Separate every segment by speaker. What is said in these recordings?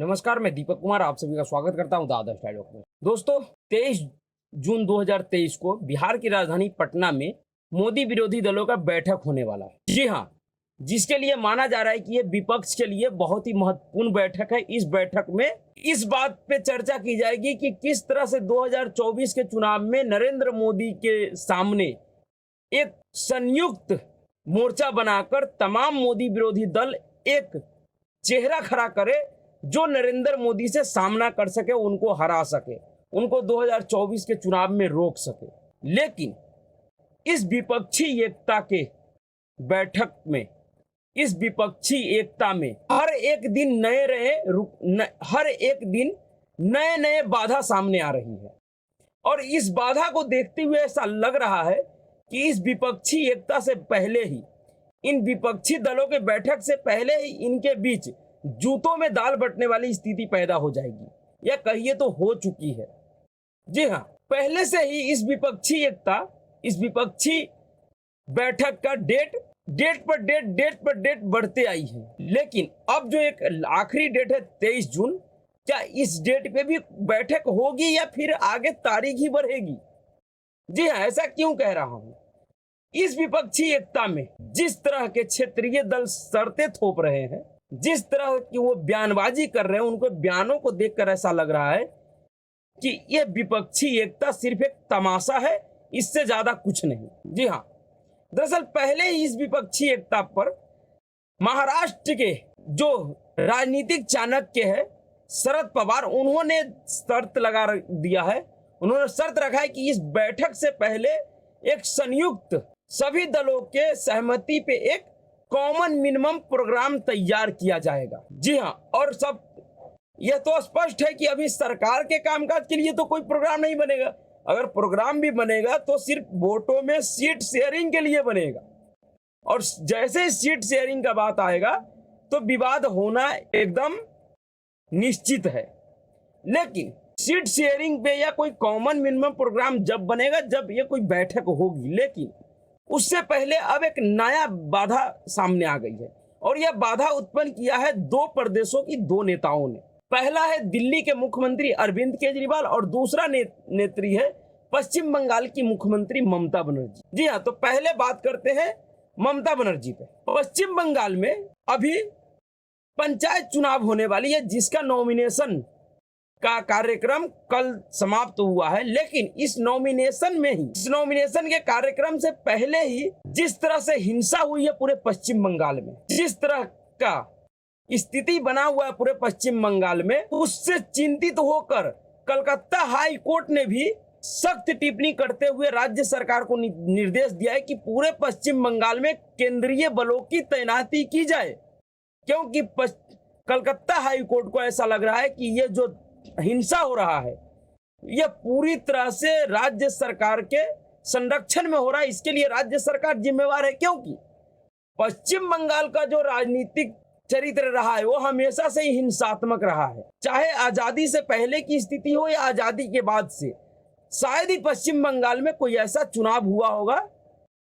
Speaker 1: नमस्कार, मैं दीपक कुमार आप सभी का स्वागत करता हूं द आदर्श डायलॉग में। दोस्तों, 23 जून 2023 को बिहार की राजधानी पटना में मोदी विरोधी दलों का बैठक होने वाला है। जी हां, जिसके लिए माना जा रहा है कि ये विपक्ष के लिए बहुत ही महत्वपूर्ण बैठक है। इस बैठक में इस बात पे चर्चा की जाएगी कि किस तरह से 2024 के चुनाव में नरेंद्र मोदी के सामने एक संयुक्त मोर्चा बनाकर तमाम मोदी विरोधी दल एक चेहरा खड़ा करे जो नरेंद्र मोदी से सामना कर सके, उनको हरा सके, उनको 2024 के चुनाव में रोक सके। लेकिन इस विपक्षी एकता के बैठक में, इस विपक्षी एकता में हर एक दिन नए नए बाधा सामने आ रही है। और इस बाधा को देखते हुए ऐसा लग रहा है कि इस विपक्षी एकता से पहले ही, इन विपक्षी दलों के बैठक से पहले ही इनके बीच जूतों में दाल बंटने वाली स्थिति पैदा हो जाएगी, या कहिए तो हो चुकी है। जी हाँ, पहले से ही इस विपक्षी एकता, इस विपक्षी बैठक का डेट पर डेट बढ़ते आई है। लेकिन अब जो एक आखिरी डेट है 23 जून, क्या इस डेट पे भी बैठक होगी या फिर आगे तारीख ही बढ़ेगी? जी हाँ, ऐसा क्यों कह रहा हूं? इस विपक्षी एकता में जिस तरह के क्षेत्रीय दल शर्तें थोप रहे हैं, जिस तरह की वो बयानबाजी कर रहे हैं, उनको बयानों को देखकर ऐसा लग रहा है कि ये विपक्षी एकता सिर्फ एक तमाशा है, इससे ज्यादा कुछ नहीं। जी हाँ, दरअसल पहले ही इस विपक्षी एकता पर महाराष्ट्र के जो राजनीतिक चाणक्य है शरद पवार, उन्होंने शर्त लगा दिया है। उन्होंने शर्त रखा है कि इस बैठक से पहले एक संयुक्त सभी दलों के सहमति पे एक कॉमन मिनिमम प्रोग्राम तैयार किया जाएगा। जी हाँ, और सब यह तो स्पष्ट है कि अभी सरकार के कामकाज के लिए तो कोई प्रोग्राम नहीं बनेगा। अगर प्रोग्राम भी बनेगा तो सिर्फ वोटों में सीट शेयरिंग के लिए बनेगा, और जैसे ही सीट शेयरिंग का बात आएगा तो विवाद होना एकदम निश्चित है। लेकिन सीट शेयरिंग पे या कोई कॉमन मिनिमम प्रोग्राम जब बनेगा, जब ये कोई बैठक होगी। लेकिन उससे पहले अब एक नया बाधा सामने आ गई है, और यह बाधा उत्पन्न किया है दो प्रदेशों की दो नेताओं ने। पहला है दिल्ली के मुख्यमंत्री अरविंद केजरीवाल, और दूसरा नेत्री है पश्चिम बंगाल की मुख्यमंत्री ममता बनर्जी। जी हाँ, तो पहले बात करते हैं ममता बनर्जी पे। पश्चिम बंगाल में अभी पंचायत चुनाव होने वाली है, जिसका नॉमिनेशन का कार्यक्रम कल समाप्त हुआ है। लेकिन इस नॉमिनेशन के कार्यक्रम से पहले ही जिस तरह से हिंसा हुई है पूरे पश्चिम बंगाल में, जिस तरह का स्थिति बना हुआ है पूरे पश्चिम बंगाल में, उससे चिंतित होकर कलकत्ता हाई कोर्ट ने भी सख्त टिप्पणी करते हुए राज्य सरकार को निर्देश दिया है कि पूरे पश्चिम बंगाल में केंद्रीय बलों की तैनाती की जाए, क्योंकि कलकत्ता हाई कोर्ट को ऐसा लग रहा है कि ये जो हिंसा हो रहा है यह पूरी तरह से राज्य सरकार के संरक्षण में हो रहा है। इसके लिए राज्य सरकार जिम्मेवार है, क्योंकि पश्चिम बंगाल का जो राजनीतिक चरित्र रहा है वो हमेशा से ही हिंसात्मक रहा है। चाहे आजादी से पहले की स्थिति हो या आजादी के बाद से, शायद ही पश्चिम बंगाल में कोई ऐसा चुनाव हुआ होगा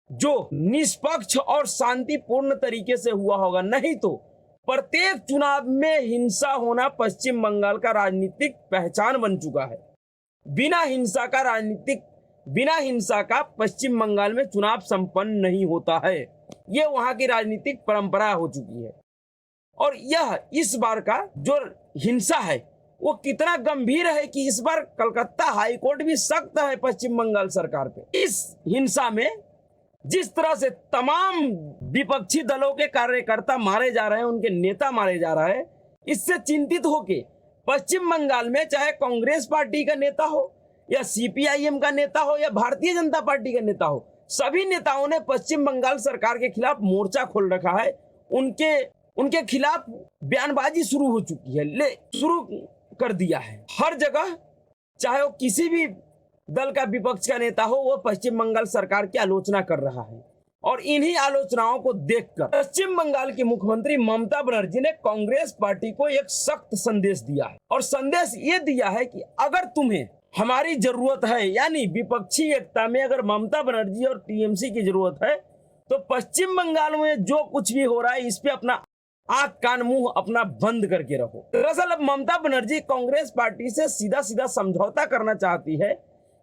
Speaker 1: जो निष्पक्ष और शांतिपूर्ण तरीके से हुआ होगा। नहीं तो प्रत्येक चुनाव में हिंसा होना पश्चिम बंगाल का राजनीतिक पहचान बन चुका है। बिना हिंसा का पश्चिम बंगाल में चुनाव संपन्न नहीं होता है। यह वहां की राजनीतिक परंपरा हो चुकी है। और यह इस बार का जो हिंसा है वो कितना गंभीर है कि इस बार कलकत्ता हाई कोर्ट भी सख्त है पश्चिम बंगाल सरकार पे। इस हिंसा में जिस तरह से तमाम विपक्षी दलों के कार्यकर्ता मारे जा रहे हैं, उनके नेता मारे जा रहे हैं, इससे चिंतित होके पश्चिम बंगाल में चाहे कांग्रेस पार्टी का नेता हो या सीपीआईएम का नेता हो या भारतीय जनता पार्टी का नेता हो, सभी नेताओं ने पश्चिम बंगाल सरकार के खिलाफ मोर्चा खोल रखा है। उनके खिलाफ बयानबाजी शुरू हो चुकी है, शुरू कर दिया है। हर जगह चाहे वो किसी भी दल का विपक्ष का नेता हो, वो पश्चिम बंगाल सरकार की आलोचना कर रहा है। और इन्हीं आलोचनाओं को देखकर पश्चिम बंगाल की मुख्यमंत्री ममता बनर्जी ने कांग्रेस पार्टी को एक सख्त संदेश दिया है, और संदेश ये दिया है कि अगर तुम्हें हमारी जरूरत है, यानी विपक्षी एकता में अगर ममता बनर्जी और टीएमसी की जरूरत है, तो पश्चिम बंगाल में जो कुछ भी हो रहा है इस पे अपना आंख कान मुंह अपना बंद करके रहो। दरअसल अब ममता बनर्जी कांग्रेस पार्टी से सीधा सीधा समझौता करना चाहती है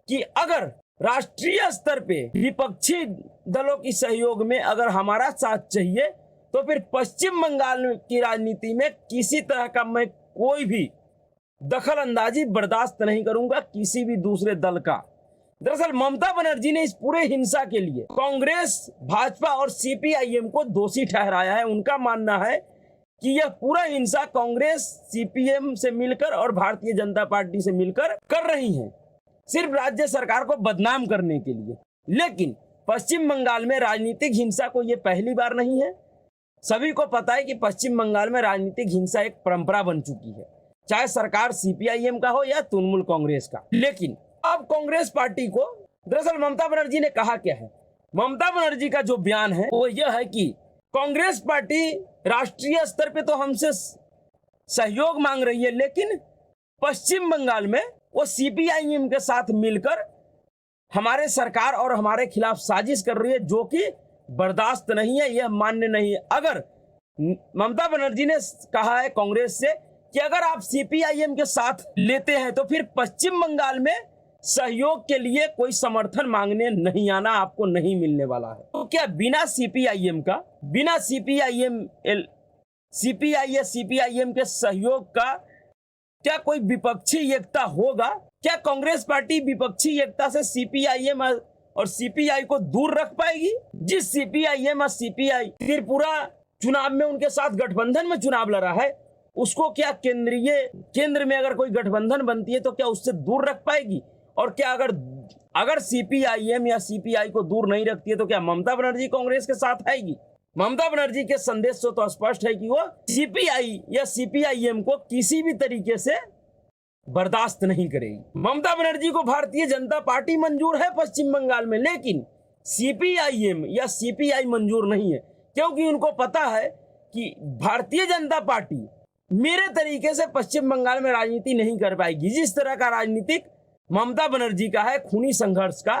Speaker 1: कि अगर राष्ट्रीय स्तर पे विपक्षी दलों की सहयोग में अगर हमारा साथ चाहिए तो फिर पश्चिम बंगाल की राजनीति में किसी तरह का मैं कोई भी दखल अंदाजी बर्दाश्त नहीं करूंगा किसी भी दूसरे दल का। दरअसल ममता बनर्जी ने इस पूरे हिंसा के लिए कांग्रेस, भाजपा और सीपीआईएम को दोषी ठहराया है। उनका मानना है कि यह पूरा हिंसा कांग्रेस, सीपीएम से मिलकर और भारतीय जनता पार्टी से मिलकर कर रही है, सिर्फ राज्य सरकार को बदनाम करने के लिए। लेकिन पश्चिम बंगाल में राजनीतिक हिंसा को यह पहली बार नहीं है। सभी को पता है कि पश्चिम बंगाल में राजनीतिक हिंसा एक परंपरा बन चुकी है, चाहे सरकार सीपीआईएम का हो या तृणमूल कांग्रेस का। लेकिन अब कांग्रेस पार्टी को दरअसल ममता बनर्जी ने कहा क्या है? ममता बनर्जी का जो बयान है वो यह है कि कांग्रेस पार्टी राष्ट्रीय स्तर पे तो हमसे सहयोग मांग रही है, लेकिन पश्चिम बंगाल में वो सीपीआईएम के साथ मिलकर हमारे सरकार और हमारे खिलाफ साजिश कर रही है, जो कि बर्दाश्त नहीं है, यह मान्य नहीं है। अगर ममता बनर्जी ने कहा है कांग्रेस से कि अगर आप सीपीआईएम के साथ लेते हैं तो फिर पश्चिम बंगाल में सहयोग के लिए कोई समर्थन मांगने नहीं आना, आपको नहीं मिलने वाला है। तो क्या बिना सीपीआईएम का, बिना सीपीआई या सीपीआईएम के सहयोग का क्या कोई विपक्षी एकता होगा? क्या कांग्रेस पार्टी विपक्षी एकता से सीपीआईएम और सीपीआई को दूर रख पाएगी? जिस सीपीआईएम और सीपीआई त्रिपुरा चुनाव में उनके साथ गठबंधन में चुनाव लड़ा है, उसको क्या केंद्र में अगर कोई गठबंधन बनती है तो क्या उससे दूर रख पाएगी? और क्या अगर सीपीआईएम या सीपीआई को दूर नहीं रखती है तो क्या ममता बनर्जी कांग्रेस के साथ आएगी? ममता बनर्जी के संदेश से तो स्पष्ट है कि वो सीपीआई या सीपीआईएम को किसी भी तरीके से बर्दाश्त नहीं करेगी। ममता बनर्जी को भारतीय जनता पार्टी मंजूर है पश्चिम बंगाल में, लेकिन सीपीआईएम या सीपीआई मंजूर नहीं है, क्योंकि उनको पता है कि भारतीय जनता पार्टी मेरे तरीके से पश्चिम बंगाल में राजनीति नहीं कर पाएगी। जिस तरह का राजनीतिक ममता बनर्जी का है, खूनी संघर्ष का,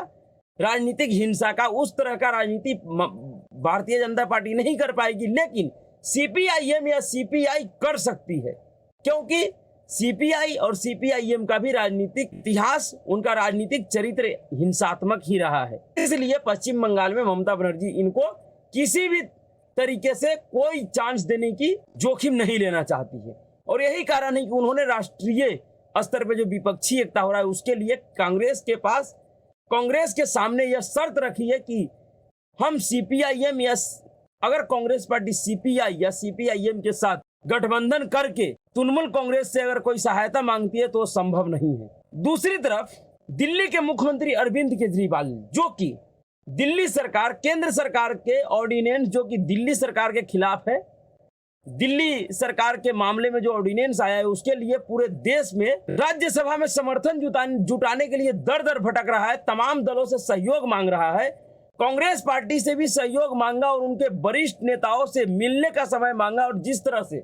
Speaker 1: राजनीतिक हिंसा का, उस तरह का राजनीति भारतीय जनता पार्टी नहीं कर पाएगी। लेकिन सीपीआईएम या सीपीआई कर सकती है, क्योंकि सीपीआई और सीपीआईएम का भी राजनीतिक इतिहास, उनका राजनीतिक चरित्र हिंसात्मक ही रहा है। इसलिए पश्चिम बंगाल में ममता बनर्जी इनको किसी भी तरीके से कोई चांस देने की जोखिम नहीं लेना चाहती है। और यही कारण है कि उन्होंने राष्ट्रीय स्तर पे जो विपक्षी एकता हो रहा है उसके लिए कांग्रेस के सामने यह शर्त रखी है कि हम सीपीआईएम या अगर कांग्रेस पार्टी सीपीआई या सीपीआईएम के साथ गठबंधन करके तृणमूल कांग्रेस से अगर कोई सहायता मांगती है तो संभव नहीं है। दूसरी तरफ दिल्ली के मुख्यमंत्री अरविंद केजरीवाल, जो कि दिल्ली सरकार, केंद्र सरकार के ऑर्डिनेंस जो कि दिल्ली सरकार के खिलाफ है, दिल्ली सरकार के मामले में जो ऑर्डिनेंस आया है उसके लिए पूरे देश में राज्यसभा में समर्थन जुटाने के लिए दर दर भटक रहा है, तमाम दलों से सहयोग मांग रहा है, कांग्रेस पार्टी से भी सहयोग मांगा और उनके वरिष्ठ नेताओं से मिलने का समय मांगा। और जिस तरह से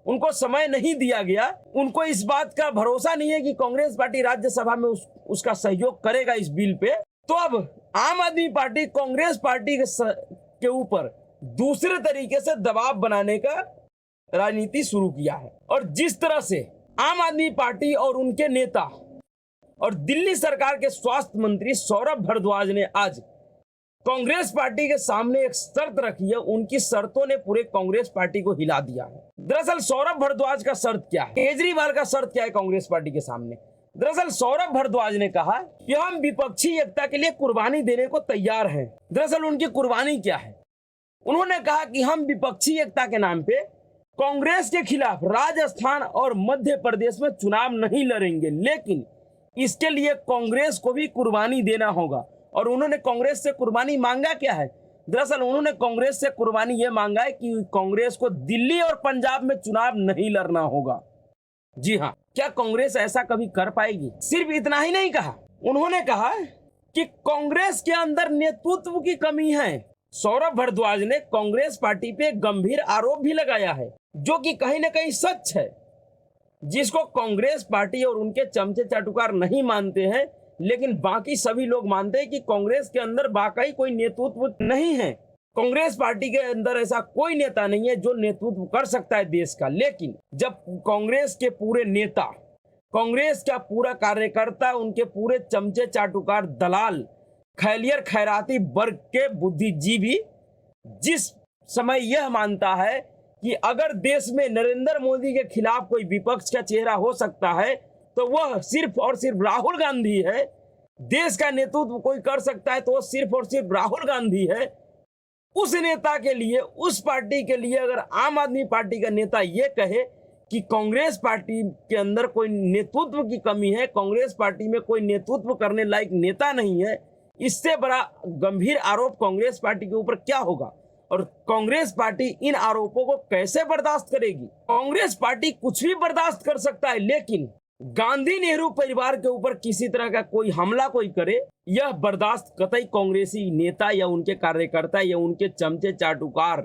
Speaker 1: उनको समय नहीं दिया गया, उनको इस बात का भरोसा नहीं है कि कांग्रेस पार्टी राज्यसभा में उसका सहयोग करेगा इस बिल पे। तो अब आम आदमी पार्टी कांग्रेस पार्टी के ऊपर दूसरे तरीके से दबाव बनाने का राजनीति शुरू किया है। और जिस तरह से आम आदमी पार्टी और उनके नेता और दिल्ली सरकार के स्वास्थ्य मंत्री सौरभ भारद्वाज ने आज कांग्रेस पार्टी के सामने एक शर्त रखी है, उनकी शर्तों ने पूरे कांग्रेस पार्टी को हिला दिया है। दरअसल सौरभ भारद्वाज का शर्त क्या है, केजरीवाल का शर्त क्या है कांग्रेस पार्टी के सामने? दरअसल सौरभ भारद्वाज ने कहा कि हम विपक्षी एकता के लिए कुर्बानी देने को तैयार हैं। दरअसल उनकी कुर्बानी क्या है? उन्होंने कहा कि हम विपक्षी एकता के नाम पे कांग्रेस के खिलाफ राजस्थान और मध्य प्रदेश में चुनाव नहीं लड़ेंगे, लेकिन इसके लिए कांग्रेस को भी कुर्बानी देना होगा। और उन्होंने कांग्रेस से कुर्बानी मांगा क्या है? दरअसल उन्होंने कांग्रेस से कुर्बानी यह मांगा है कि कांग्रेस को दिल्ली और पंजाब में चुनाव नहीं लड़ना होगा। जी हाँ, क्या कांग्रेस ऐसा कभी कर पाएगी? सिर्फ इतना ही नहीं कहा, उन्होंने कहा कि कांग्रेस के अंदर नेतृत्व की कमी है। सौरभ भारद्वाज ने कांग्रेस पार्टी पे गंभीर आरोप भी लगाया है, जो कि कहीं ना कहीं सच है, जिसको कांग्रेस पार्टी और उनके चमचे चाटुकार नहीं मानते हैं, लेकिन बाकी सभी लोग मानते हैं कि कांग्रेस के अंदर वाकई कोई नेतृत्व नहीं है। कांग्रेस पार्टी के अंदर ऐसा कोई नेता नहीं है जो नेतृत्व कर सकता है देश का। लेकिन जब कांग्रेस के पूरे नेता, कांग्रेस का पूरा कार्यकर्ता, उनके पूरे चमचे चाटुकार दलाल, खैलियर खैराती वर्ग के बुद्धिजीवी जिस समय यह मानता है कि अगर देश में नरेंद्र मोदी के खिलाफ कोई विपक्ष का चेहरा हो सकता है तो वह सिर्फ और सिर्फ राहुल गांधी है, देश का नेतृत्व कोई कर सकता है तो वह सिर्फ और सिर्फ राहुल गांधी है, उस नेता के लिए, उस पार्टी के लिए अगर आम आदमी पार्टी का नेता ये कहे कि कांग्रेस पार्टी के अंदर कोई नेतृत्व की कमी है, कांग्रेस पार्टी में कोई नेतृत्व करने लायक नेता नहीं है, इससे बड़ा गंभीर आरोप कांग्रेस पार्टी के ऊपर क्या होगा और कांग्रेस पार्टी इन आरोपों को कैसे बर्दाश्त करेगी? कांग्रेस पार्टी कुछ भी बर्दाश्त कर सकता है, लेकिन गांधी नेहरू परिवार के ऊपर किसी तरह का कोई हमला कोई करे, यह बर्दाश्त कतई कांग्रेसी नेता या उनके कार्यकर्ता या उनके चमचे चाटुकार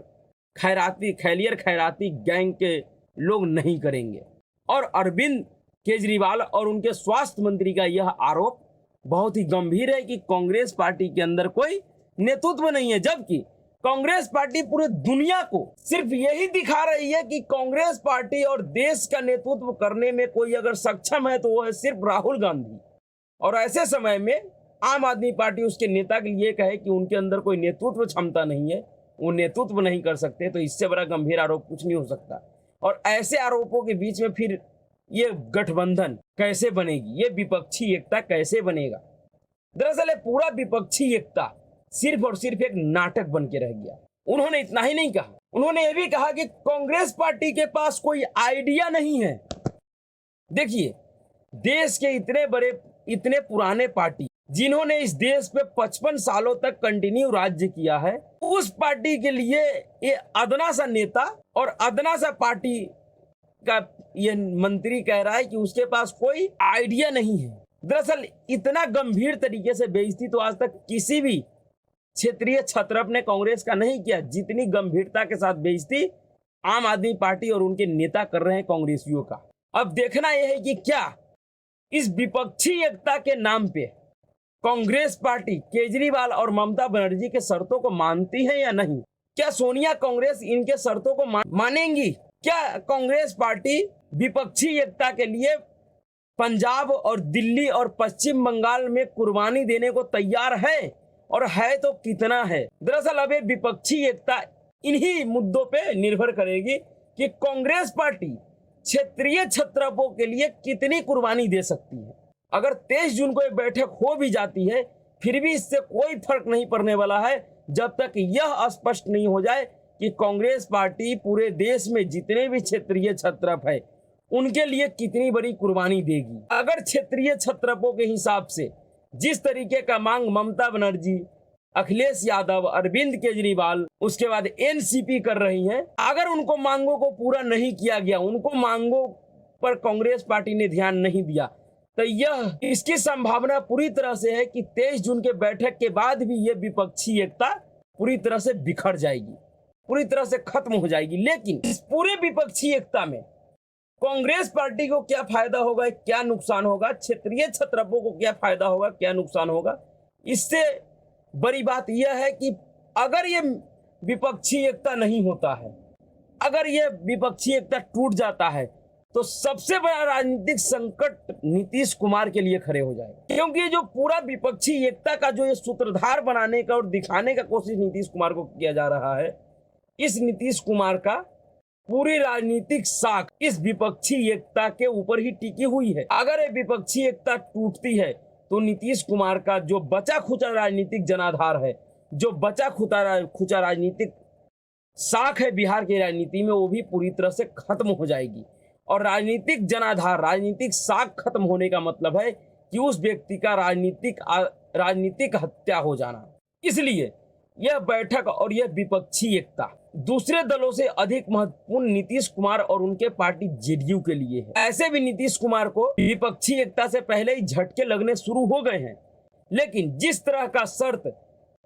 Speaker 1: खैराती, खैलियर खैराती गैंग के लोग नहीं करेंगे। और अरविंद केजरीवाल और उनके स्वास्थ्य मंत्री का यह आरोप बहुत ही गंभीर है कि कांग्रेस पार्टी के अंदर कोई नेतृत्व नहीं है, जबकि कांग्रेस पार्टी पूरे दुनिया को सिर्फ यही दिखा रही है कि कांग्रेस पार्टी और देश का नेतृत्व करने में कोई अगर सक्षम है तो वो है सिर्फ राहुल गांधी। और ऐसे समय में आम आदमी पार्टी उसके नेता के लिए कहे कि उनके अंदर कोई नेतृत्व क्षमता नहीं है, वो नेतृत्व नहीं कर सकते, तो इससे बड़ा गंभीर आरोप कुछ नहीं हो सकता। और ऐसे आरोपों के बीच में फिर ये गठबंधन कैसे बनेगी, ये विपक्षी एकता कैसे बनेगा? दरअसल पूरा विपक्षी एकता सिर्फ और सिर्फ एक नाटक बन के रह गया। उन्होंने इतना ही नहीं कहा, उन्होंने ये भी कहा कि कांग्रेस पार्टी के पास कोई आइडिया नहीं है। देखिए, देश के इतने बड़े, इतने पुराने पार्टी जिन्होंने इस देश पे 55 सालों तक कंटिन्यू राज्य किया है, उस पार्टी के लिए ये अदना सा नेता और अदना सा पार्टी का ये मंत्री कह रहा है कि उसके पास कोई आइडिया नहीं है। दरअसल इतना गंभीर तरीके से बेइज्जती तो आज तक किसी भी क्षेत्रीय छत्रप ने कांग्रेस का नहीं किया, जितनी गंभीरता के साथ बेइज्जती आम आदमी पार्टी और उनके नेता कर रहे हैं कांग्रेसियों का। अब देखना यह है कि क्या इस विपक्षी एकता के नाम पे कांग्रेस पार्टी केजरीवाल और ममता बनर्जी के शर्तों को मानती है या नहीं? क्या सोनिया कांग्रेस इनके शर्तों को मानेंगी? क्या कांग्रेस पार्टी विपक्षी एकता के लिए पंजाब और दिल्ली और पश्चिम बंगाल में कुर्बानी देने को तैयार है, और है तो कितना है? दरअसल अब ये विपक्षी एकता इन्हीं मुद्दों पे निर्भर करेगी कि कांग्रेस पार्टी क्षेत्रीय छत्रपों के लिए कितनी कुर्बानी दे सकती है। अगर 23 जून को ये बैठक हो भी जाती है, फिर भी इससे कोई फर्क नहीं पड़ने वाला है जब तक यह स्पष्ट नहीं हो जाए कि कांग्रेस पार्टी पूरे देश में जितने भी क्षेत्रीय छत्रप है उनके लिए कितनी बड़ी कुर्बानी देगी। अगर क्षेत्रीय छत्रपों के हिसाब से जिस तरीके का मांग ममता बनर्जी, अखिलेश यादव, अरविंद केजरीवाल, उसके बाद एनसीपी कर रही हैं, अगर उनको मांगों को पूरा नहीं किया गया, उनको मांगों पर कांग्रेस पार्टी ने ध्यान नहीं दिया, तो यह इसकी संभावना पूरी तरह से है कि 23 जून के बैठक के बाद भी यह विपक्षी एकता पूरी तरह से बिखर जाएगी, पूरी तरह से खत्म हो जाएगी। लेकिन इस पूरे विपक्षी एकता में कांग्रेस पार्टी को क्या फायदा होगा, क्या नुकसान होगा, क्षेत्रीय छत्रपों को क्या फायदा होगा, क्या नुकसान होगा, इससे बड़ी बात यह है कि अगर ये विपक्षी एकता नहीं होता है, अगर ये विपक्षी एकता टूट जाता है, तो सबसे बड़ा राजनीतिक संकट नीतीश कुमार के लिए खड़े हो जाएगा। क्योंकि जो पूरा विपक्षी एकता का जो ये सूत्रधार बनाने का और दिखाने का कोशिश नीतीश कुमार को किया जा रहा है, इस नीतीश कुमार का पूरी राजनीतिक साख इस विपक्षी एकता के ऊपर ही टिकी हुई है। अगर ये विपक्षी एकता टूटती है तो नीतीश कुमार का जो बचा खुचा राजनीतिक जनाधार है, जो बचा खुचा राजनीतिक साख है बिहार की राजनीति में, वो भी पूरी तरह से खत्म हो जाएगी। और राजनीतिक जनाधार, राजनीतिक साख खत्म होने का मतलब है कि उस व्यक्ति का राजनीतिक हत्या हो जाना। इसलिए यह बैठक और यह विपक्षी एकता दूसरे दलों से अधिक महत्वपूर्ण नीतीश कुमार और उनके पार्टी जेडीयू के लिए है। ऐसे भी नीतीश कुमार को विपक्षी एकता से पहले ही झटके लगने शुरू हो गए हैं, लेकिन जिस तरह का शर्त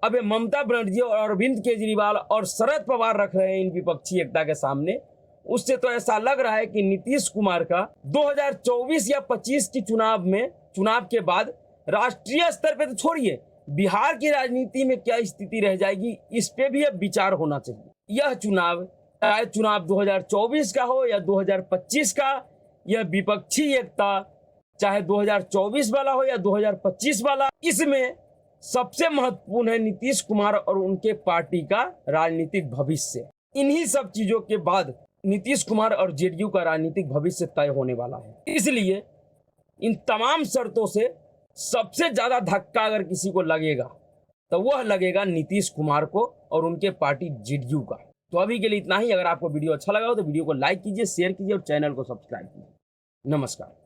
Speaker 1: अब ममता बनर्जी और अरविंद केजरीवाल और शरद पवार रख रहे हैं इन विपक्षी एकता के सामने, उससे तो ऐसा लग रहा है कि नीतीश कुमार का 2024 या 25 की चुनाव के बाद राष्ट्रीय स्तर पे तो छोड़िए, बिहार की राजनीति में क्या स्थिति रह जाएगी, इस पे भी अब विचार होना चाहिए। यह चुनाव, चाहे चुनाव 2024 का हो या 2025 का, यह विपक्षी एकता चाहे 2024 वाला हो या 2025 वाला, इसमें सबसे महत्वपूर्ण है नीतीश कुमार और उनके पार्टी का राजनीतिक भविष्य। इन्हीं सब चीजों के बाद नीतीश कुमार और जेडीयू का राजनीतिक भविष्य तय होने वाला है। इसलिए इन तमाम शर्तों से सबसे ज्यादा धक्का अगर किसी को लगेगा तो वह लगेगा नीतीश कुमार को और उनके पार्टी जेडीयू का। तो अभी के लिए इतना ही। अगर आपको वीडियो अच्छा लगा हो तो वीडियो को लाइक कीजिए, शेयर कीजिए और चैनल को सब्सक्राइब कीजिए। नमस्कार।